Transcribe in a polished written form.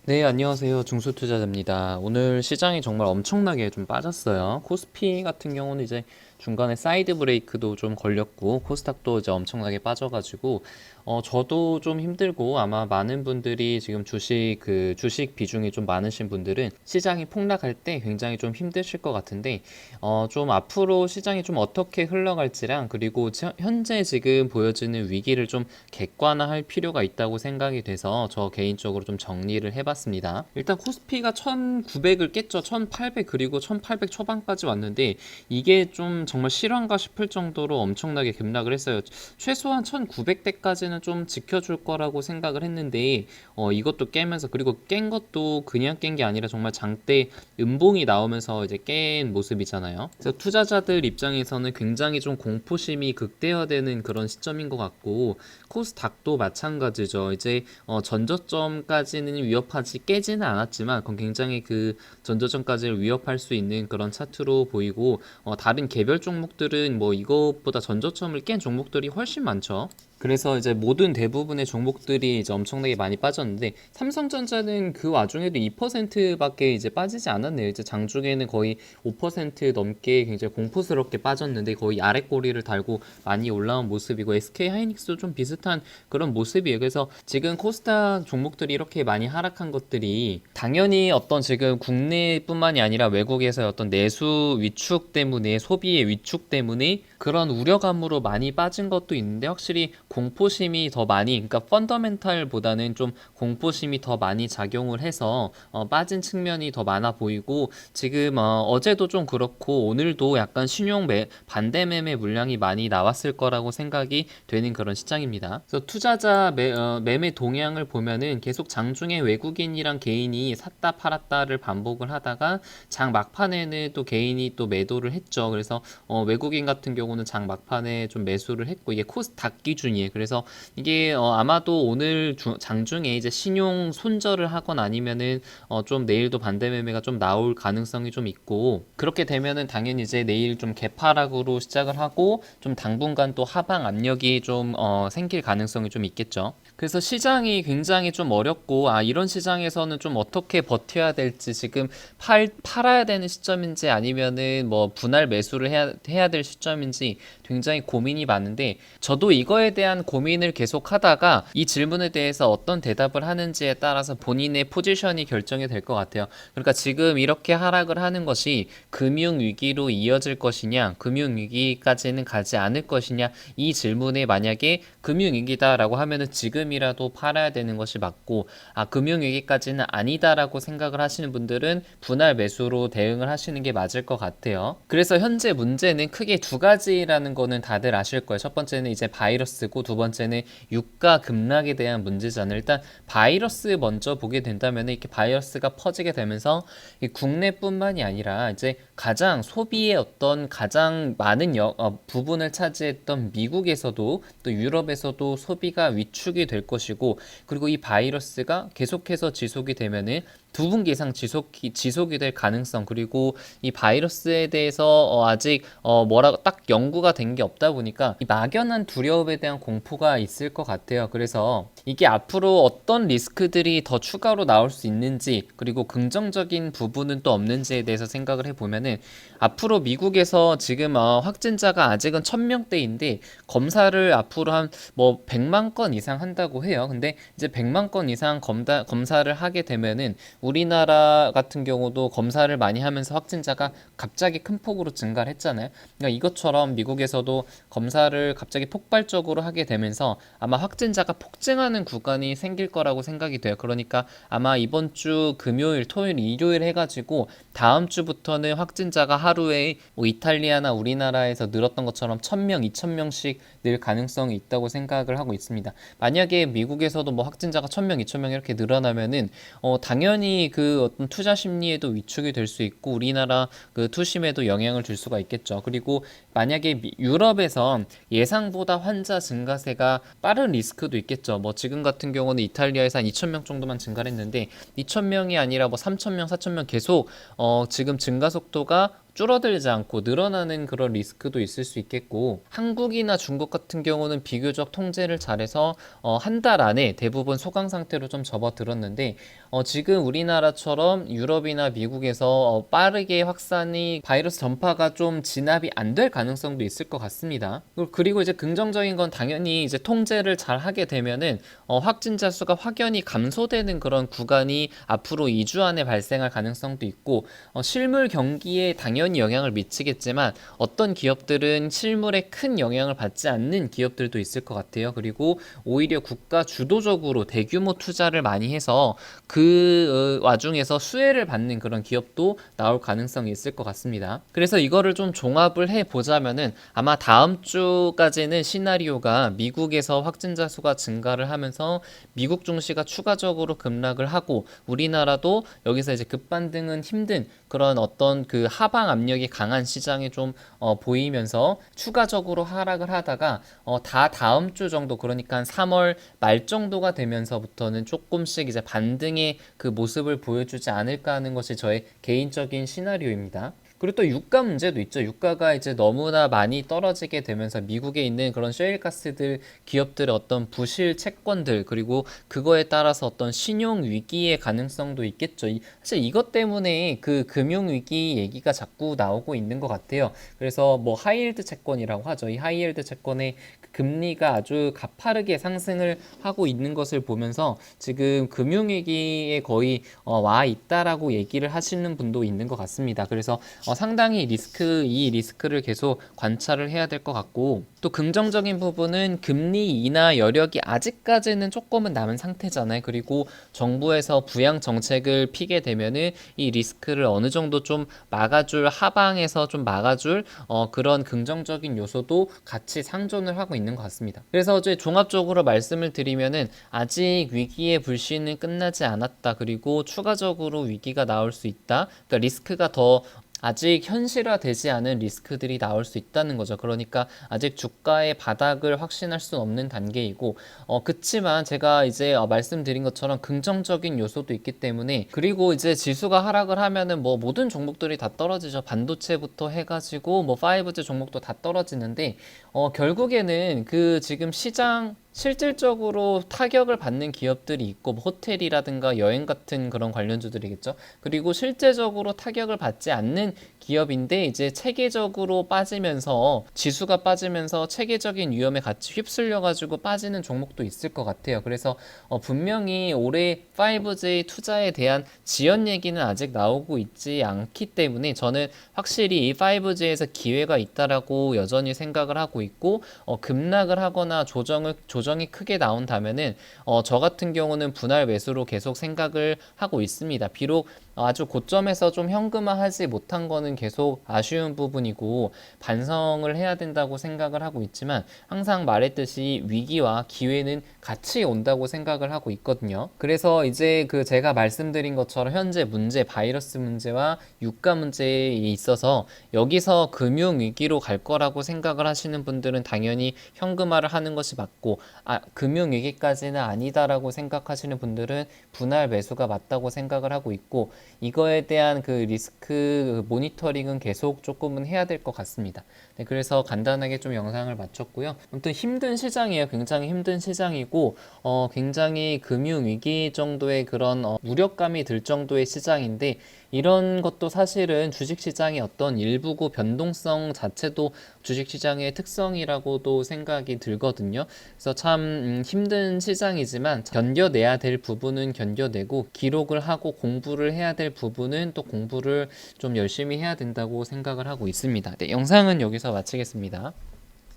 네, 안녕하세요. 중소투자자입니다. 오늘 시장이 정말 엄청나게 좀 빠졌어요. 코스피 같은 경우는 이제 중간에 사이드 브레이크도 좀 걸렸고, 코스닥도 이제 엄청나게 빠져가지고, 저도 좀 힘들고, 아마 많은 분들이 지금 주식 비중이 좀 많으신 분들은 시장이 폭락할 때 굉장히 좀 힘드실 것 같은데, 좀 앞으로 시장이 좀 어떻게 흘러갈지랑, 그리고 현재 지금 보여지는 위기를 좀 객관화할 필요가 있다고 생각이 돼서 저 개인적으로 좀 정리를 해봤습니다. 일단 코스피가 1900을 깼죠. 1800 그리고 1800 초반까지 왔는데 이게 좀 정말 실화인가 싶을 정도로 엄청나게 급락을 했어요. 최소한 1900대까지는 좀 지켜줄 거라고 생각을 했는데 이것도 깨면서, 그리고 깬 것도 그냥 깬 게 아니라 정말 장대 음봉이 나오면서 이제 깬 모습이잖아요. 그래서 투자자들 입장에서는 굉장히 좀 공포심이 극대화되는 그런 시점인 것 같고, 코스닥도 마찬가지죠. 이제 전저점까지는 위협하지 깨지는 않았지만 그건 굉장히 그 전저점까지를 위협할 수 있는 그런 차트로 보이고, 다른 개별 종목들은 뭐 이것보다 전저점을 깬 종목들이 훨씬 많죠. 그래서 이제 모든 대부분의 종목들이 이제 엄청나게 많이 빠졌는데, 삼성전자는 그 와중에도 2%밖에 이제 빠지지 않았네요. 이제 장중에는 거의 5% 넘게 굉장히 공포스럽게 빠졌는데 거의 아래 꼬리를 달고 많이 올라온 모습이고, SK 하이닉스도 좀 비슷한 그런 모습이에요. 그래서 지금 코스닥 종목들이 이렇게 많이 하락한 것들이 당연히 어떤 지금 국내뿐만이 아니라 외국에서의 어떤 내수 위축 때문에, 소비의 위축 때문에 그런 우려감으로 많이 빠진 것도 있는데, 확실히 공포심이 더 많이, 그러니까 펀더멘탈보다는 좀 공포심이 더 많이 작용을 해서 빠진 측면이 더 많아 보이고, 지금 어제도 좀 그렇고 오늘도 약간 반대 매매 물량이 많이 나왔을 거라고 생각이 되는 그런 시장입니다. 그래서 매매 동향을 보면은 계속 장중에 외국인이랑 개인이 샀다 팔았다를 반복을 하다가 장 막판에는 또 개인이 또 매도를 했죠. 그래서 외국인 같은 경우는 장 막판에 좀 매수를 했고, 이게 코스닥 기준이에요. 그래서 이게 아마도 오늘 장중에 이제 신용 손절을 하거나 아니면은 좀 내일도 반대 매매가 좀 나올 가능성이 좀 있고, 그렇게 되면은 당연히 이제 내일 좀 개파락으로 시작을 하고 좀 당분간 또 하방 압력이 좀 생길 가능성이 좀 있겠죠. 그래서 시장이 굉장히 좀 어렵고, 이런 시장에서는 좀 어떻게 버텨야 될지, 지금 팔아야 되는 시점인지 아니면은 뭐 분할 매수를 해야 될 시점인지 굉장히 고민이 많은데, 저도 이거에 대한 고민을 계속 하다가 이 질문에 대해서 어떤 대답을 하는지에 따라서 본인의 포지션이 결정이 될 것 같아요. 그러니까 지금 이렇게 하락을 하는 것이 금융위기로 이어질 것이냐, 금융위기까지는 가지 않을 것이냐, 이 질문에 만약에 금융위기다라고 하면은 지금이라도 팔아야 되는 것이 맞고, 금융위기까지는 아니다라고 생각을 하시는 분들은 분할 매수로 대응을 하시는 게 맞을 것 같아요. 그래서 현재 문제는 크게 두 가지라는 거는 다들 아실 거예요. 첫 번째는 이제 바이러스고, 두 번째는 유가 급락에 대한 문제잖아요. 일단 바이러스 먼저 보게 된다면, 이렇게 바이러스가 퍼지게 되면서 국내뿐만이 아니라 이제 가장 소비의 어떤 가장 많은 부분을 차지했던 미국에서도, 또 유럽에서도 소비가 위축이 될 것이고, 그리고 이 바이러스가 계속해서 지속이 되면은 두 분기 이상 지속이 될 가능성, 그리고 이 바이러스에 대해서 아직 뭐라고 딱 연구가 된 게 없다 보니까 이 막연한 두려움에 대한 공포가 있을 것 같아요. 그래서 이게 앞으로 어떤 리스크들이 더 추가로 나올 수 있는지, 그리고 긍정적인 부분은 또 없는지에 대해서 생각을 해보면은, 앞으로 미국에서 지금 확진자가 아직은 1000명대인데 검사를 앞으로 한 뭐 100만 건 이상 한다고 해요. 근데 이제 100만 건 이상 검사를 하게 되면은 우리나라 같은 경우도 검사를 많이 하면서 확진자가 갑자기 큰 폭으로 증가를 했잖아요. 그러니까 이것처럼 미국에서도 검사를 갑자기 폭발적으로 하게 되면서 아마 확진자가 폭증하는 구간이 생길 거라고 생각이 돼요. 그러니까 아마 이번 주 금요일, 토요일, 일요일 해가지고 다음 주부터는 확진자가 하루에 뭐 이탈리아나 우리나라에서 늘었던 것처럼 1000명, 2000명씩 늘 가능성이 있다고 생각을 하고 있습니다. 만약에 미국에서도 뭐 확진자가 1000명, 2000명 이렇게 늘어나면은 당연히 그 어떤 투자 심리에도 위축이 될 수 있고, 우리나라 그 투심에도 영향을 줄 수가 있겠죠. 그리고 만약에 유럽에서 예상보다 환자 증가세가 빠른 리스크도 있겠죠. 뭐 지금 같은 경우는 이탈리아에서 한 2000명 정도만 증가를 했는데, 2000명이 아니라 뭐 3000명, 4000명 계속 지금 증가 속도가 줄어들지 않고 늘어나는 그런 리스크도 있을 수 있겠고, 한국이나 중국 같은 경우는 비교적 통제를 잘해서 한 달 안에 대부분 소강 상태로 좀 접어들었는데, 지금 우리나라처럼 유럽이나 미국에서 빠르게 확산이 바이러스 전파가 좀 진압이 안 될 가능성도 있을 것 같습니다. 그리고 이제 긍정적인 건 당연히 이제 통제를 잘 하게 되면은 확진자 수가 확연히 감소되는 그런 구간이 앞으로 2주 안에 발생할 가능성도 있고, 실물 경기에 당연히 영향을 미치겠지만 어떤 기업들은 실물에 큰 영향을 받지 않는 기업들도 있을 것 같아요. 그리고 오히려 국가 주도적으로 대규모 투자를 많이 해서 그 와중에서 수혜를 받는 그런 기업도 나올 가능성이 있을 것 같습니다. 그래서 이거를 좀 종합을 해 보자면은 아마 다음 주까지는 시나리오가 미국에서 확진자 수가 증가를 하면서 미국 증시가 추가적으로 급락을 하고, 우리나라도 여기서 이제 급반등은 힘든 그런 어떤 그 하방 압력이 강한 시장이 좀 보이면서 추가적으로 하락을 하다가 다 다음 주 정도, 그러니까 한 3월 말 정도가 되면서부터는 조금씩 이제 반등의 그 모습을 보여주지 않을까 하는 것이 저의 개인적인 시나리오입니다. 그리고 또 유가 문제도 있죠. 유가가 이제 너무나 많이 떨어지게 되면서 미국에 있는 그런 셰일가스들 기업들의 어떤 부실 채권들, 그리고 그거에 따라서 어떤 신용 위기의 가능성도 있겠죠. 사실 이것 때문에 그 금융 위기 얘기가 자꾸 나오고 있는 것 같아요. 그래서 뭐 하이힐드 채권이라고 하죠. 이 하이힐드 채권의 금리가 아주 가파르게 상승을 하고 있는 것을 보면서 지금 금융위기에 거의 와 있다라고 얘기를 하시는 분도 있는 것 같습니다. 그래서 상당히 이 리스크를 계속 관찰을 해야 될 것 같고, 또 긍정적인 부분은 금리 인하 여력이 아직까지는 조금은 남은 상태잖아요. 그리고 정부에서 부양 정책을 피게 되면은 이 리스크를 어느 정도 좀 막아줄, 하방에서 좀 막아줄 그런 긍정적인 요소도 같이 상존을 하고 있는 것 같습니다. 그래서 이제 종합적으로 말씀을 드리면은 아직 위기의 불씨는 끝나지 않았다. 그리고 추가적으로 위기가 나올 수 있다. 그러니까 리스크가 더 아직 현실화되지 않은 리스크들이 나올 수 있다는 거죠. 그러니까 아직 주가의 바닥을 확신할 수 없는 단계이고, 그치만 제가 이제 말씀드린 것처럼 긍정적인 요소도 있기 때문에, 그리고 이제 지수가 하락을 하면은 뭐 모든 종목들이 다 떨어지죠. 반도체부터 해가지고 뭐 5G 종목도 다 떨어지는데, 결국에는 그 지금 시장 실질적으로 타격을 받는 기업들이 있고, 뭐 호텔이라든가 여행 같은 그런 관련주들이겠죠. 그리고 실제적으로 타격을 받지 않는 기업인데 이제 체계적으로 빠지면서, 지수가 빠지면서 체계적인 위험에 같이 휩쓸려 가지고 빠지는 종목도 있을 것 같아요. 그래서 분명히 올해 5G 투자에 대한 지연 얘기는 아직 나오고 있지 않기 때문에 저는 확실히 이 5G에서 기회가 있다라고 여전히 생각을 하고 있고, 급락을 하거나 조정이 크게 나온다면은 저 같은 경우는 분할 매수로 계속 생각을 하고 있습니다. 비록 아주 고점에서 좀 현금화하지 못한 거는 계속 아쉬운 부분이고 반성을 해야 된다고 생각을 하고 있지만, 항상 말했듯이 위기와 기회는 같이 온다고 생각을 하고 있거든요. 그래서 이제 그 제가 말씀드린 것처럼 현재 문제, 바이러스 문제와 유가 문제에 있어서 여기서 금융 위기로 갈 거라고 생각을 하시는 분들은 당연히 현금화를 하는 것이 맞고, 금융 위기까지는 아니다라고 생각하시는 분들은 분할 매수가 맞다고 생각을 하고 있고, 이거에 대한 그 리스크 모니터링은 계속 조금은 해야 될 것 같습니다. 네, 그래서 간단하게 좀 영상을 마쳤고요. 아무튼 힘든 시장이에요. 굉장히 힘든 시장이고, 굉장히 금융 위기 정도의 그런 무력감이 들 정도의 시장인데, 이런 것도 사실은 주식시장의 어떤 일부고 변동성 자체도 주식시장의 특성이라고도 생각이 들거든요. 그래서 참 힘든 시장이지만 견뎌내야 될 부분은 견뎌내고, 기록을 하고 공부를 해야 될 부분은 또 공부를 좀 열심히 해야 된다고 생각을 하고 있습니다. 네, 영상은 여기서 마치겠습니다.